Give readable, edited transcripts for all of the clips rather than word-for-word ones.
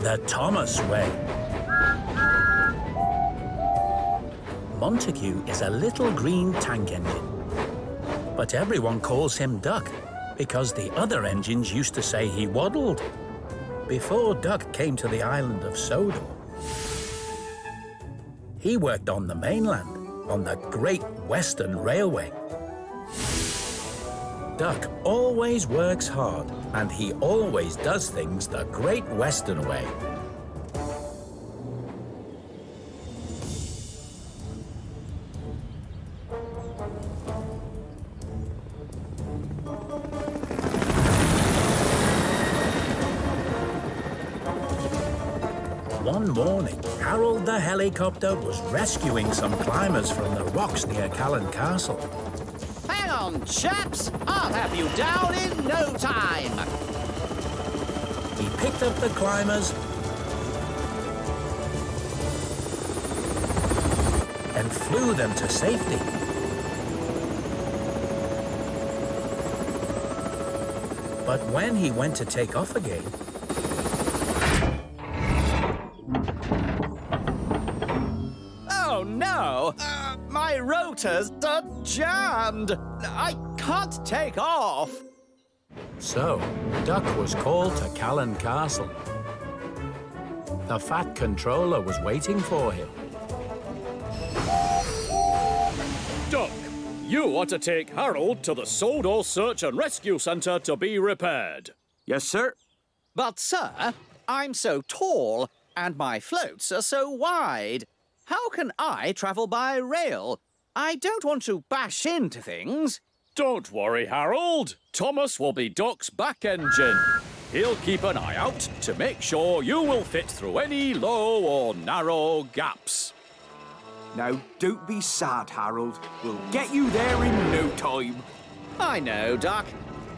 the Thomas way. Montague is a little green tank engine, but everyone calls him Duck because the other engines used to say he waddled. Before Duck came to the island of Sodor, he worked on the mainland on the Great Western Railway. Duck always works hard, and he always does things the Great Western way. One morning, Harold the helicopter was rescuing some climbers from the rocks near Callan Castle. Hang on, chaps! I'll have you down in no time! He picked up the climbers and flew them to safety. But when he went to take off again, Oh no! My rotors are jammed! I can't take off! so Duck was called to Callan Castle. The fat controller was waiting for him. Duck, you are to take Harold to the Sodor Search and Rescue Centre to be repaired. Yes, sir. But, sir, I'm so tall and my floats are so wide. How can I travel by rail? I don't want to bash into things. Don't worry, Harold. Thomas will be Duck's back engine. He'll keep an eye out to make sure you will fit through any low or narrow gaps. Now, don't be sad, Harold. We'll get you there in no time. I know, Duck.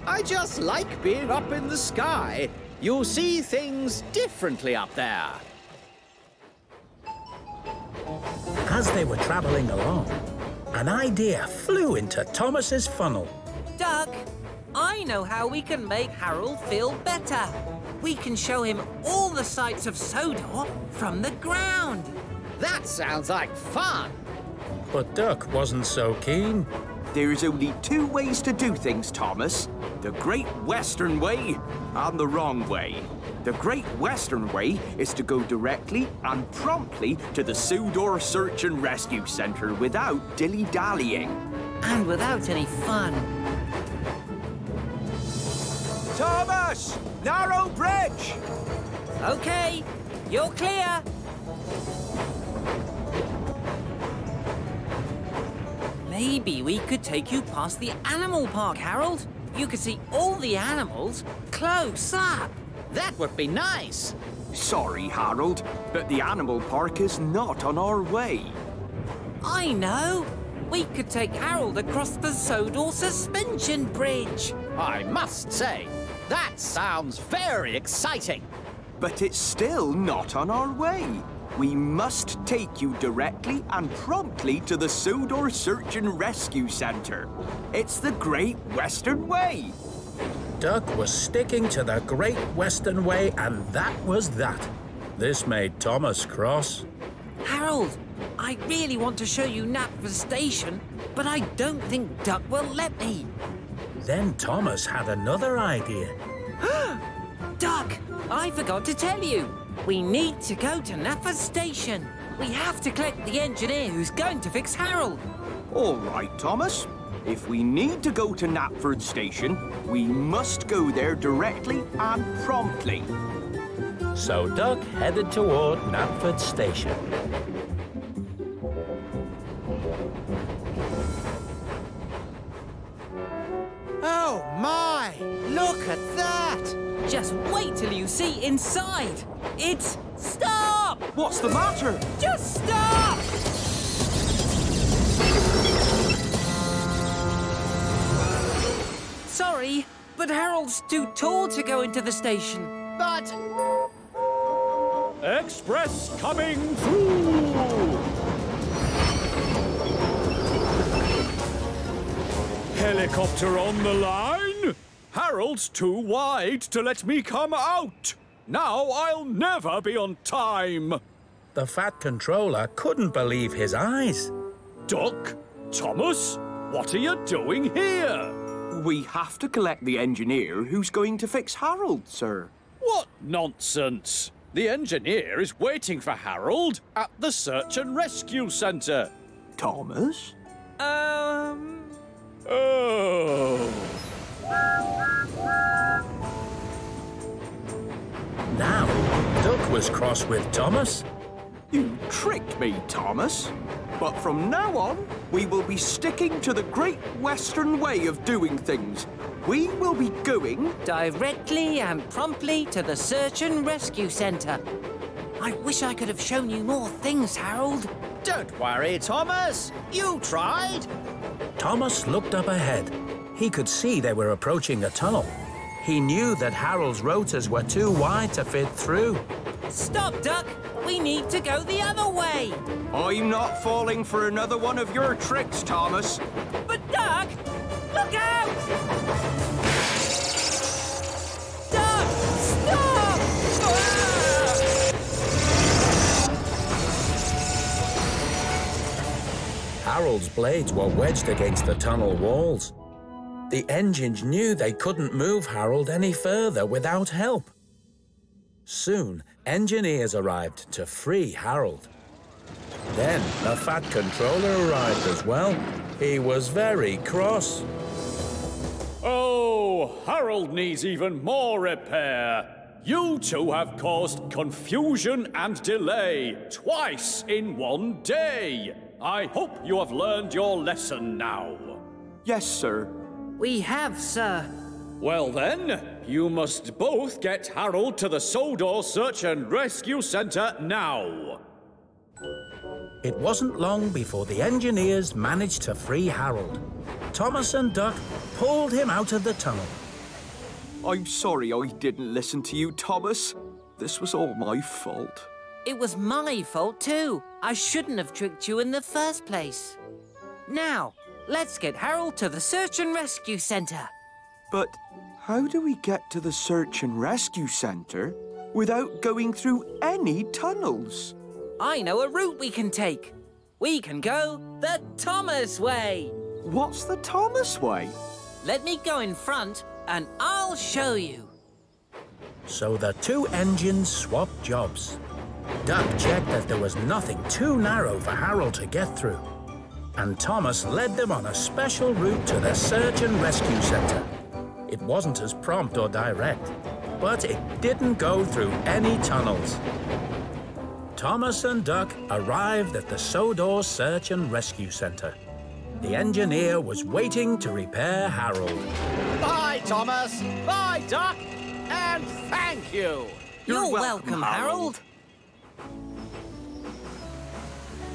I just like being up in the sky. You'll see things differently up there. As they were travelling along, an idea flew into Thomas's funnel. Duck, I know how we can make Harold feel better. We can show him all the sights of Sodor from the ground. That sounds like fun. But Duck wasn't so keen. There's only two ways to do things, Thomas. The Great Western Way and the wrong way. The Great Western Way is to go directly and promptly to the Sodor Search and Rescue Centre without dilly-dallying. And without any fun. Thomas! Narrow bridge! OK, you're clear. Maybe we could take you past the animal park, Harold. You could see all the animals close up. That would be nice. Sorry, Harold, but the animal park is not on our way. I know. We could take Harold across the Sodor suspension bridge. I must say, that sounds very exciting. But it's still not on our way. We must take you directly and promptly to the Sodor Search and Rescue Centre. It's the Great Western Way. Duck was sticking to the Great Western Way, and that was that. This made Thomas cross. Harold, I really want to show you Knapford Station, but I don't think Duck will let me. Then Thomas had another idea. Duck, I forgot to tell you. We need to go to Knapford Station. We have to collect the engineer who's going to fix Harold. All right, Thomas. If we need to go to Knapford Station, we must go there directly and promptly. So Duck headed toward Knapford Station. Oh, my! Look at that! Just wait till you see inside. It's... Stop! What's the matter? Just stop! Sorry, but Harold's too tall to go into the station. But... Express coming through! Helicopter on the line? Harold's too wide to let me come out. Now I'll never be on time! The Fat Controller couldn't believe his eyes. Duck? Thomas? What are you doing here? We have to collect the engineer who's going to fix Harold, sir. What nonsense! The engineer is waiting for Harold at the search and rescue centre. Thomas? Oh. Now, Duck was cross with Thomas. You tricked me, Thomas. But from now on, we will be sticking to the Great Western way of doing things. We will be going Directly and promptly to the search and rescue centre. I wish I could have shown you more things, Harold. Don't worry, Thomas. You tried. Thomas looked up ahead. He could see they were approaching a tunnel. He knew that Harold's rotors were too wide to fit through. Stop, Duck! We need to go the other way! I'm not falling for another one of your tricks, Thomas. But, Duck! Look out! Duck! Stop! Ah! Harold's blades were wedged against the tunnel walls. The engines knew they couldn't move Harold any further without help. Soon, engineers arrived to free Harold. Then the Fat Controller arrived as well. He was very cross. Oh, Harold needs even more repair. You two have caused confusion and delay twice in one day. I hope you have learned your lesson now. Yes, sir. We have, sir. Well then, you must both get Harold to the Sodor Search and Rescue Centre now. It wasn't long before the engineers managed to free Harold. Thomas and Duck pulled him out of the tunnel. I'm sorry I didn't listen to you, Thomas. This was all my fault. It was my fault, too. I shouldn't have tricked you in the first place. Now, let's get Harold to the Search and Rescue Centre. But how do we get to the Search and Rescue Centre without going through any tunnels? I know a route we can take. We can go the Thomas way. What's the Thomas way? Let me go in front and I'll show you. So the two engines swapped jobs. Duck checked that there was nothing too narrow for Harold to get through. And Thomas led them on a special route to the Search and Rescue Centre. It wasn't as prompt or direct, but it didn't go through any tunnels. Thomas and Duck arrived at the Sodor Search and Rescue Centre. The engineer was waiting to repair Harold. Bye, Thomas. Bye, Duck. And thank you. You're welcome, Harold.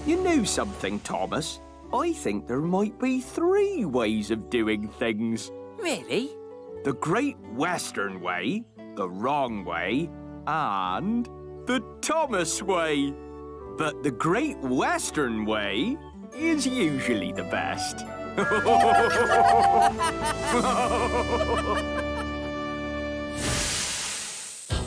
You knew something, Thomas. I think there might be 3 ways of doing things. Really? The Great Western way, the wrong way, and the Thomas way. But the Great Western way is usually the best.